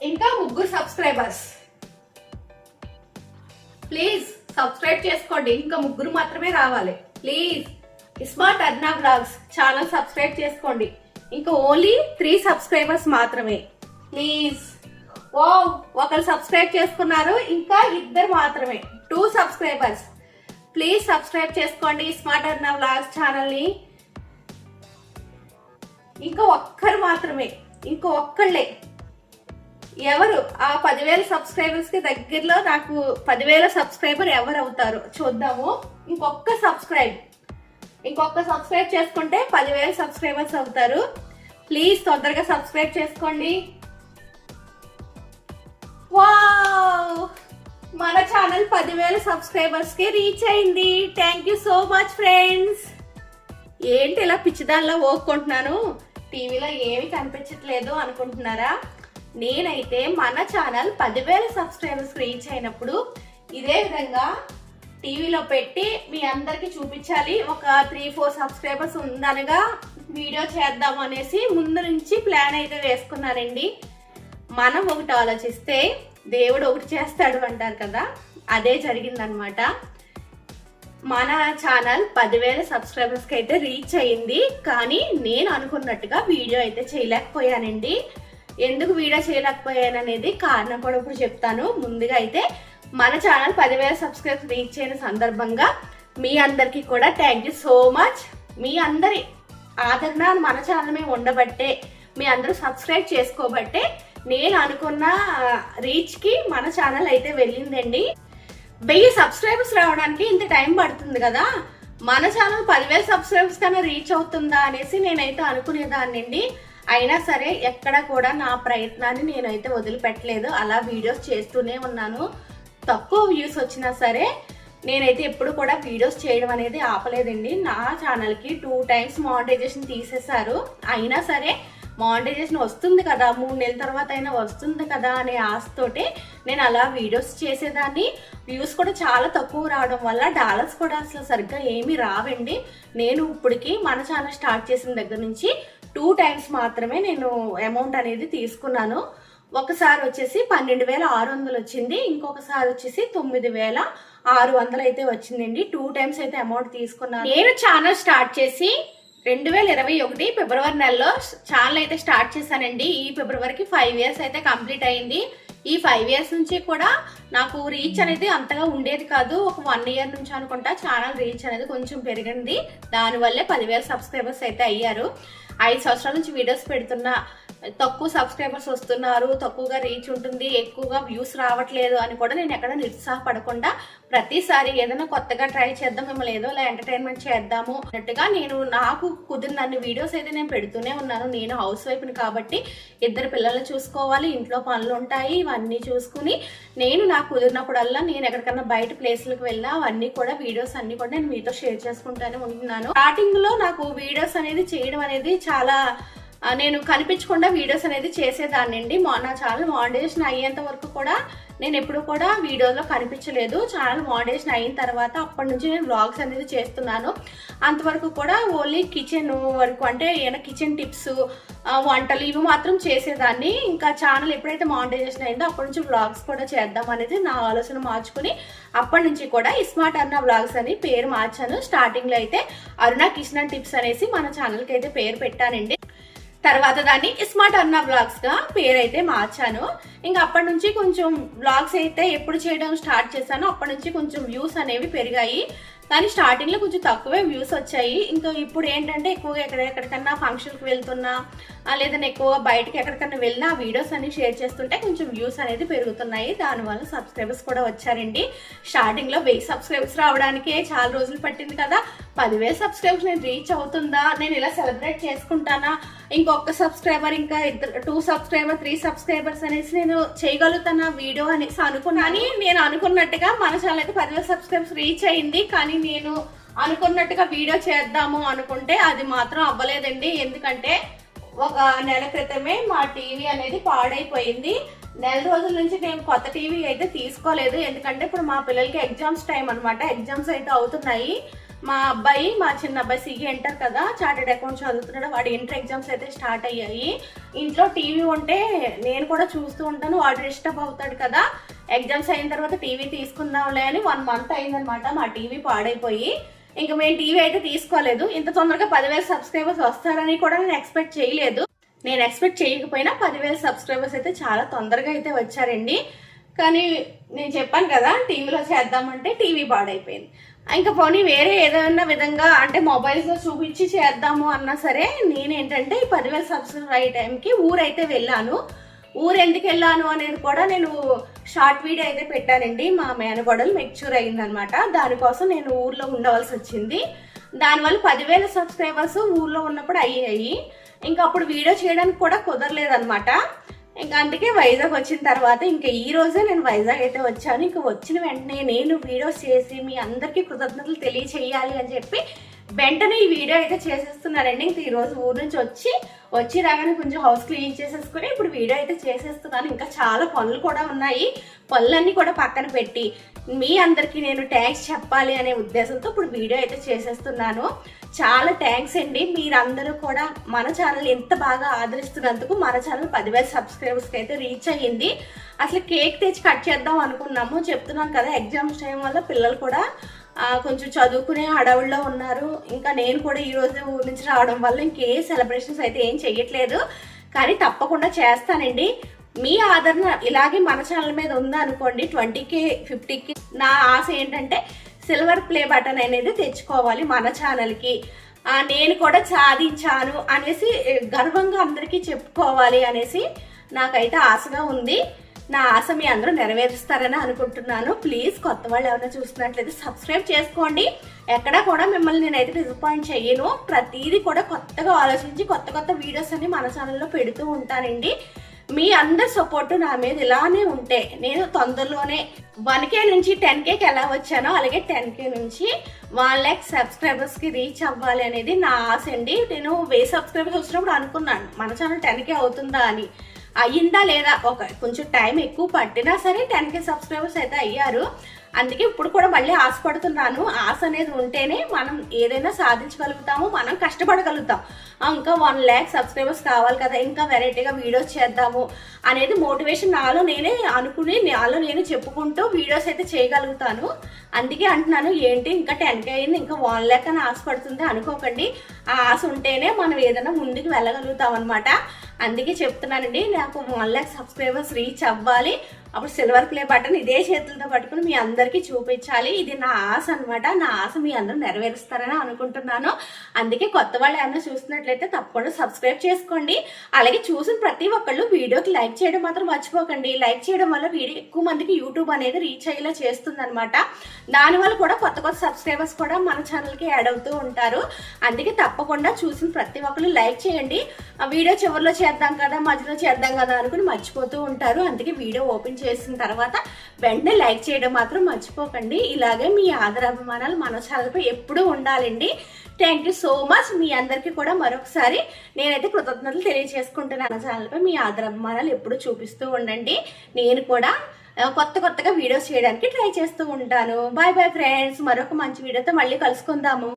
ఇంకా 3 subscribers. Please subscribe చేసుకోండి. ఇంకా 3 మాత్రమే రావాలి. Please smart అర్నా vlogs channel subscribe చేసుకోండి. ఇంకా ఓన్లీ 3 సబ్స్క్రైబర్స్ మాత్రమే. ప్లీజ్. వావ్, ఒకరు సబ్స్క్రైబ్ చేసుకున్నారు. ఇంకా 2 మాత్రమే. 2 సబ్స్క్రైబర్స్. ప్లీజ్ సబ్స్క్రైబ్ చేసుకోండి స్మార్ట్ అర్నా వ్లాగ్స్ ఛానల్ ని. ఇంకా ఒక్కరు మాత్రమే. ఇంకా ఒక్కళ్ళే. ఎవరు ఆ 10,000 సబ్స్క్రైబర్స్ కి దగ్గరలో నాకు 10,000 సబ్స్క్రైబర్ ఎవరు అవుతారు చూద్దాము. ఇంకొక సబ్స్క్రైబ్ చేసుకుంటే 10,000 సబ్స్క్రైబర్స్ అవుతారు. ప్లీజ్ తొందరగా సబ్స్క్రైబ్ చేసుకోండి. వావ్, మన ఛానల్ 10,000 సబ్స్క్రైబర్స్ కి రీచ్ అయింది. Thank you so much friends. ఏంటి ఇలా పిచ్చిదానిలా ఓక్కుంటున్నాను, టీవీలో ఏమి కనిపించట్లేదు అనుకుంటున్నారా? నేనైతే మన ఛానల్ 10,000 సబ్స్క్రైబర్స్ రీచ్ అయినప్పుడు ఇదే విధంగా టీవీలో పెట్టి మీ అందరికి చూపించాలి. ఒక 3-4 సబ్స్క్రైబర్స్ ఉందనగా వీడియో చేద్దాం అనేసి ముందు నుంచి ప్లాన్ అయితే వేసుకున్నానండి. మనం ఒకటి ఆలోచిస్తే దేవుడు ఒకటి చేస్తాడు అంటారు కదా, అదే జరిగిందనమాట. మన ఛానల్ 10,000 సబ్స్క్రైబర్స్ కి అయితే రీచ్ అయింది. కానీ నేను అనుకున్నట్టుగా వీడియో అయితే చేయలేకపోయానండి. ఎందుకు వీడియో చేయలేకపోయాను అనేది కారణం కూడా ఇప్పుడు చెప్తాను. ముందుగా అయితే మన ఛానల్ 10,000 సబ్స్క్రైబర్స్ రీచ్ అయిన సందర్భంగా మీ అందరికి కూడా థ్యాంక్ యూ సో మచ్. మీ అందరి ఆదరణ మన ఛానల్ మీద ఉండబట్టే, మీ అందరూ సబ్స్క్రైబ్ చేసుకోబట్టే నేను అనుకున్న రీచ్ కి మన ఛానల్ అయితే వెళ్ళిందండి. 1000 సబ్స్క్రైబర్స్ రావడానికి ఇంత టైం పడుతుంది కదా, మన ఛానల్ 10,000 సబ్స్క్రైబర్స్ కన్నా రీచ్ అవుతుందా అనేసి నేనైతే అనుకునేదాన్నండి. అయినా సరే ఎక్కడ కూడా నా ప్రయత్నాన్ని నేనైతే వదిలిపెట్టలేదు. అలా వీడియోస్ చేస్తూనే ఉన్నాను. తక్కువ వ్యూస్ వచ్చినా సరే నేనైతే ఎప్పుడు కూడా వీడియోస్ చేయడం అనేది ఆపలేదండి. నా ఛానల్కి 2 టైమ్స్ మానిటైజేషన్ తీసేశారు. అయినా సరే మానిటైజేషన్ వస్తుంది కదా, 3 నెలల తర్వాత అయినా వస్తుంది కదా అనే ఆశతోటే నేను అలా వీడియోస్ చేసేదాన్ని. వ్యూస్ కూడా చాలా తక్కువ రావడం వల్ల డాలర్స్ కూడా అసలు సరిగ్గా ఏమీ రావండి. నేను ఇప్పటికి మన ఛానల్ స్టార్ట్ చేసిన దగ్గర నుంచి 2 టైమ్స్ మాత్రమే నేను అమౌంట్ అనేది తీసుకున్నాను. ఒకసారి వచ్చేసి 12,600 వచ్చింది, ఇంకొకసారి వచ్చేసి 9,600 అయితే వచ్చిందండి. 2 టైమ్స్ అయితే అమౌంట్ తీసుకున్నాను. నేను ఛానల్ స్టార్ట్ చేసి 2021 ఫిబ్రవరి నెలలో ఛానల్ అయితే స్టార్ట్ చేశానండి. ఈ ఫిబ్రవరికి 5 ఇయర్స్ అయితే కంప్లీట్ అయింది. ఈ 5 ఇయర్స్ నుంచి కూడా నాకు రీచ్ అనేది అంతగా ఉండేది కాదు. ఒక 1 ఇయర్ నుంచి అనుకుంటా ఛానల్ రీచ్ అనేది కొంచెం పెరిగింది. దానివల్లే 10,000 సబ్స్క్రైబర్స్ అయితే అయ్యారు. 5 సంవత్సరాల నుంచి వీడియోస్ పెడుతున్నా, తక్కువ సబ్స్క్రైబర్స్ వస్తున్నారు, తక్కువగా రీచ్ ఉంటుంది, ఎక్కువగా వ్యూస్ రావట్లేదు అని కూడా నేను ఎక్కడ నిరుత్సాహపడకుండా ప్రతిసారి ఏదైనా కొత్తగా ట్రై చేద్దాం, మిమ్మల్ని ఏదో ఇలా ఎంటర్టైన్మెంట్ చేద్దాము అన్నట్టుగా నేను నాకు కుదిరినన్ని వీడియోస్ అయితే నేను పెడుతూనే ఉన్నాను. నేను హౌస్ వైఫ్ని కాబట్టి 2 పిల్లల్ని చూసుకోవాలి, ఇంట్లో పనులు ఉంటాయి. ఇవన్నీ చూసుకుని నేను నాకు కుదిరినప్పుడల్లా నేను ఎక్కడికన్నా బయట ప్లేస్లకు వెళ్ళినా అవన్నీ కూడా వీడియోస్ అన్ని కూడా నేను మీతో షేర్ చేసుకుంటానే ఉంటున్నాను. స్టార్టింగ్ లో నాకు వీడియోస్ అనేది చేయడం అనేది చాలా నేను కనిపించకుండా వీడియోస్ అనేది చేసేదాన్ని అండి. నా ఛానల్ మానిటైజేషన్ అయ్యేంత వరకు కూడా నేను ఎప్పుడు కూడా వీడియోలో కనిపించలేదు. ఛానల్ మానిటైజేషన్ అయిన తర్వాత అప్పటి నుంచి నేను వ్లాగ్స్ అనేది చేస్తున్నాను. అంతవరకు కూడా ఓన్లీ కిచెన్ వరకు, అంటే ఏమైనా కిచెన్ టిప్స్, వంటలు ఇవి మాత్రం చేసేదాన్ని. ఇంకా ఛానల్ ఎప్పుడైతే మానిటైజేషన్ అయిందో అప్పటి నుంచి వ్లాగ్స్ కూడా చేద్దాం అనేది నా ఆలోచన మార్చుకుని అప్పటి నుంచి కూడా స్మార్ట్ అర్నా వ్లాగ్స్ అని పేరు మార్చాను. స్టార్టింగ్ లో అయితే అరుణ కిచెన్ టిప్స్ అనేసి మన ఛానల్ కి అయితే పేరు పెట్టానండి. తర్వాత దాన్ని స్మార్ట్ అర్నా వ్లాగ్స్ గా పేరైతే మార్చాను. ఇంకా అప్పటి నుంచి కొంచెం వ్లాగ్స్ అయితే ఎప్పుడు చేయడం స్టార్ట్ చేశానో అప్పటి నుంచి కొంచెం వ్యూస్ అనేవి పెరిగాయి. కానీ స్టార్టింగ్ లో కొంచెం తక్కువే వ్యూస్ వచ్చాయి. ఇంకా ఇప్పుడు ఏంటంటే ఎక్కువగా ఎక్కడికన్నా ఫంక్షన్కి వెళ్తున్నా, లేదంటే ఎక్కువ బయటకి ఎక్కడికన్నా వెళ్ళినా వీడియోస్ అన్ని షేర్ చేస్తుంటే కొంచెం వ్యూస్ అనేది పెరుగుతున్నాయి. దానివల్ల సబ్స్క్రైబర్స్ కూడా వచ్చారండి. స్టార్టింగ్ లో 1000 సబ్స్క్రైబర్స్ రావడానికే చాలా రోజులు పట్టింది కదా. 10,000 సబ్స్క్రైబర్స్ నేను రీచ్ అవుతుందా, నేను ఇలా సెలబ్రేట్ చేసుకుంటానా, ఇంకొక సబ్స్క్రైబర్, ఇంకా 2 సబ్స్క్రైబర్ 3 సబ్స్క్రైబర్స్ అనేసి నేను చేయగలుగుతానా వీడియో అనేసి అనుకున్నాను. నేను అనుకున్నట్టుగా మన ఛానల్ అయితే 10,000 సబ్స్క్రైబర్స్ రీచ్ అయింది. కానీ నేను అనుకున్నట్టుగా వీడియో చేద్దాము అనుకుంటే అది మాత్రం అవ్వలేదండి. ఎందుకంటే ఒక నెల క్రితమే మా టీవీ అనేది పాడైపోయింది. నెల రోజుల నుంచి నేను కొత్త టీవీ అయితే తీసుకోలేదు. ఎందుకంటే ఇప్పుడు మా పిల్లలకి ఎగ్జామ్స్ టైం అనమాట. ఎగ్జామ్స్ అయితే అవుతున్నాయి. మా అబ్బాయి, మా చిన్న అబ్బాయి సిగి ఎంటర్ కదా, చార్టెడ్ అకౌంట్ చదువుతున్నాడు. వాడి ఇంటర్ ఎగ్జామ్స్ అయితే స్టార్ట్ అయ్యాయి. ఇంట్లో టీవీ ఉంటే నేను కూడా చూస్తూ ఉంటాను, వాడు డిస్టర్బ్ అవుతాడు కదా. ఎగ్జామ్స్ అయిన తర్వాత టీవీ తీసుకుందాంలే అని 1 month అయిందనమాట మా టీవీ పాడైపోయి. ఇంకా మేము టీవీ అయితే తీసుకోలేదు. ఇంత తొందరగా 10,000 సబ్స్క్రైబర్స్ వస్తారని కూడా నేను ఎక్స్పెక్ట్ చేయలేదు. నేను ఎక్స్పెక్ట్ చేయకపోయినా 10,000 సబ్స్క్రైబర్స్ అయితే చాలా తొందరగా అయితే వచ్చారండి. కానీ నేను చెప్పాను కదా, టీవీలో చేద్దామంటే టీవీ పాడైపోయింది. ఇంకా పోనీ వేరే ఏదైనా విధంగా అంటే మొబైల్స్లో చూపించి చేద్దాము అన్నా సరే, నేనేంటంటే ఈ 10,000 సబ్స్క్రైబర్ అయ్యే టైంకి ఊరైతే వెళ్ళాను. ఊరు ఎందుకు వెళ్ళాను అనేది కూడా నేను షార్ట్ వీడియో అయితే పెట్టానండి. మా మేనగోడలు మెచ్యూర్ అయిందనమాట, దానికోసం నేను ఊర్లో ఉండవలసి వచ్చింది. దానివల్ల 10,000 సబ్స్క్రైబర్స్ ఊర్లో ఉన్నప్పుడు అయ్యాయి. ఇంకా అప్పుడు వీడియో చేయడానికి కూడా కుదరలేదనమాట. ఇంకా అందుకే వైజాగ్ వచ్చిన తర్వాత ఇంకా ఈ రోజే నేను వైజాగ్ అయితే వచ్చాను. ఇంకా వచ్చిన వెంటనే నేను వీడియోస్ చేసి మీ అందరికీ కృతజ్ఞతలు తెలియచేయాలి అని చెప్పి వెంటనే ఈ వీడియో అయితే చేసేస్తున్నానండి. ఇంక ఈరోజు ఊరు నుంచి వచ్చి రాగానే కొంచెం హౌస్ క్లీన్ చేసేసుకుని ఇప్పుడు వీడియో అయితే చేసేస్తున్నాను. ఇంకా చాలా పనులు కూడా ఉన్నాయి. పనులన్నీ కూడా పక్కన పెట్టి మీ అందరికీ నేను థ్యాంక్స్ చెప్పాలి అనే ఉద్దేశంతో ఇప్పుడు వీడియో అయితే చేసేస్తున్నాను. చాలా థ్యాంక్స్ అండి. మీరందరూ కూడా మన ఛానల్ ఎంత బాగా ఆదరిస్తున్నందుకు. మన ఛానల్ 10,000 సబ్స్క్రైబర్స్కి అయితే రీచ్ అయ్యింది. అసలు కేక్ తెచ్చి కట్ చేద్దాం అనుకున్నాము. చెప్తున్నాను కదా, ఎగ్జామ్స్ టైం వల్ల పిల్లలు కూడా కొంచెం చదువుకునే హడావుల్లో ఉన్నారు. ఇంకా నేను కూడా ఈరోజు ఊరి నుంచి రావడం వల్ల ఇంకే సెలబ్రేషన్స్ అయితే ఏం చెయ్యట్లేదు. కానీ తప్పకుండా చేస్తానండి. మీ ఆదరణ ఇలాగే మన ఛానల్ మీద ఉందనుకోండి, 20K 50K నా ఆశ ఏంటంటే సిల్వర్ ప్లే బటన్ అనేది తెచ్చుకోవాలి మన ఛానల్కి. నేను కూడా సాధించాను అనేసి గర్వంగా అందరికీ చెప్పుకోవాలి అనేసి నాకైతే ఆశగా ఉంది. నా ఆశ మీ అందరూ నెరవేరుస్తారని అనుకుంటున్నాను. ప్లీజ్ కొత్త వాళ్ళు ఎవరైనా చూస్తున్నట్లయితే సబ్స్క్రైబ్ చేసుకోండి. ఎక్కడా కూడా మిమ్మల్ని నేనైతే డిసప్పాయింట్ చెయ్యను. ప్రతిదీ కూడా కొత్తగా ఆలోచించి కొత్త వీడియోస్ అన్ని మన ఛానల్లో పెడుతూ ఉంటానండి. మీ అందరి సపోర్ట్ నా మీద ఇలానే ఉంటే నేను తొందరలోనే 1K నుంచి 10Kకి ఎలా వచ్చానో అలాగే 10K నుంచి 1 lakh సబ్స్క్రైబర్స్కి రీచ్ అవ్వాలి అనేది నా ఆశ అండి. నేను 1000 సబ్స్క్రైబర్స్ వచ్చినప్పుడు అనుకున్నాను మన ఛానల్ 10K అవుతుందా అని. అయ్యిందా లేదా, కొంచెం టైం ఎక్కువ పట్టినా సరే 10K సబ్స్క్రైబర్స్ అయితే అయ్యారు. అందుకే ఇప్పుడు కూడా మళ్ళీ ఆశపడుతున్నాను. ఆశ అనేది ఉంటేనే మనం ఏదైనా సాధించగలుగుతాము, మనం కష్టపడగలుగుతాం. ఇంకా 1 lakh సబ్స్క్రైబర్స్ కావాలి కదా, ఇంకా వెరైటీగా వీడియోస్ చేద్దాము అనేది మోటివేషన్ నాలో నేనే అనుకుని నాలో నేను చెప్పుకుంటూ వీడియోస్ అయితే చేయగలుగుతాను. అందుకే అంటున్నాను, ఏంటి ఇంకా 10K అయింది ఇంకా 1 lakh అని ఆశపడుతుంది అనుకోకండి. ఆ ఆశ ఉంటేనే మనం ఏదైనా ముందుకు వెళ్ళగలుగుతాం అనమాట. అందుకే చెప్తున్నానండి, నాకు 1 lakh సబ్స్క్రైబర్స్ రీచ్ అవ్వాలి. అప్పుడు సిల్వర్ ప్లే బటన్ ఇదే చేతులతో పట్టుకుని మీ అందరికీ చూపించాలి. ఇది నా ఆశ అనమాట. నా ఆశ మీ అందరూ నెరవేరుస్తారని అనుకుంటున్నాను. అందుకే కొత్త వాళ్ళు ఏమైనా చూస్తున్నట్లయితే తప్పకుండా సబ్స్క్రైబ్ చేసుకోండి. అలాగే చూసిన ప్రతి ఒక్కళ్ళు వీడియోకి లైక్ చేయడం మాత్రం మర్చిపోకండి. లైక్ చేయడం వల్ల వీడియో ఎక్కువ మందికి యూట్యూబ్ అనేది రీచ్ అయ్యేలా చేస్తుంది అనమాట. దానివల్ల కూడా కొత్త సబ్స్క్రైబర్స్ కూడా మన ఛానల్కి యాడ్ అవుతూ ఉంటారు. అందుకే తప్పకుండా చూసిన ప్రతి ఒక్కళ్ళు లైక్ చేయండి. ఆ వీడియో చివరిలో చేద్దాం కదా, మధ్యలో చేద్దాం కదా అనుకుని మర్చిపోతూ ఉంటారు. అందుకే వీడియో ఓపెన్ చేసిన తర్వాత వెంటనే లైక్ చేయడం మాత్రం మర్చిపోకండి. ఇలాగే మీ ఆదరాభిమానాలు మన ఛానల్పై ఎప్పుడూ ఉండాలండి. Thank you so much. మీ అందరికీ కూడా మరొకసారి నేనైతే కృతజ్ఞతలు తెలియజేసుకుంటున్నాను. ఛానల్పై మీ ఆదరాభిమానాలు ఎప్పుడు చూపిస్తూ ఉండండి. నేను కూడా కొత్తగా వీడియోస్ చేయడానికి ట్రై చేస్తూ ఉంటాను. Bye bye friends. మరొక మంచి వీడియోతో మళ్ళీ కలుసుకుందాము.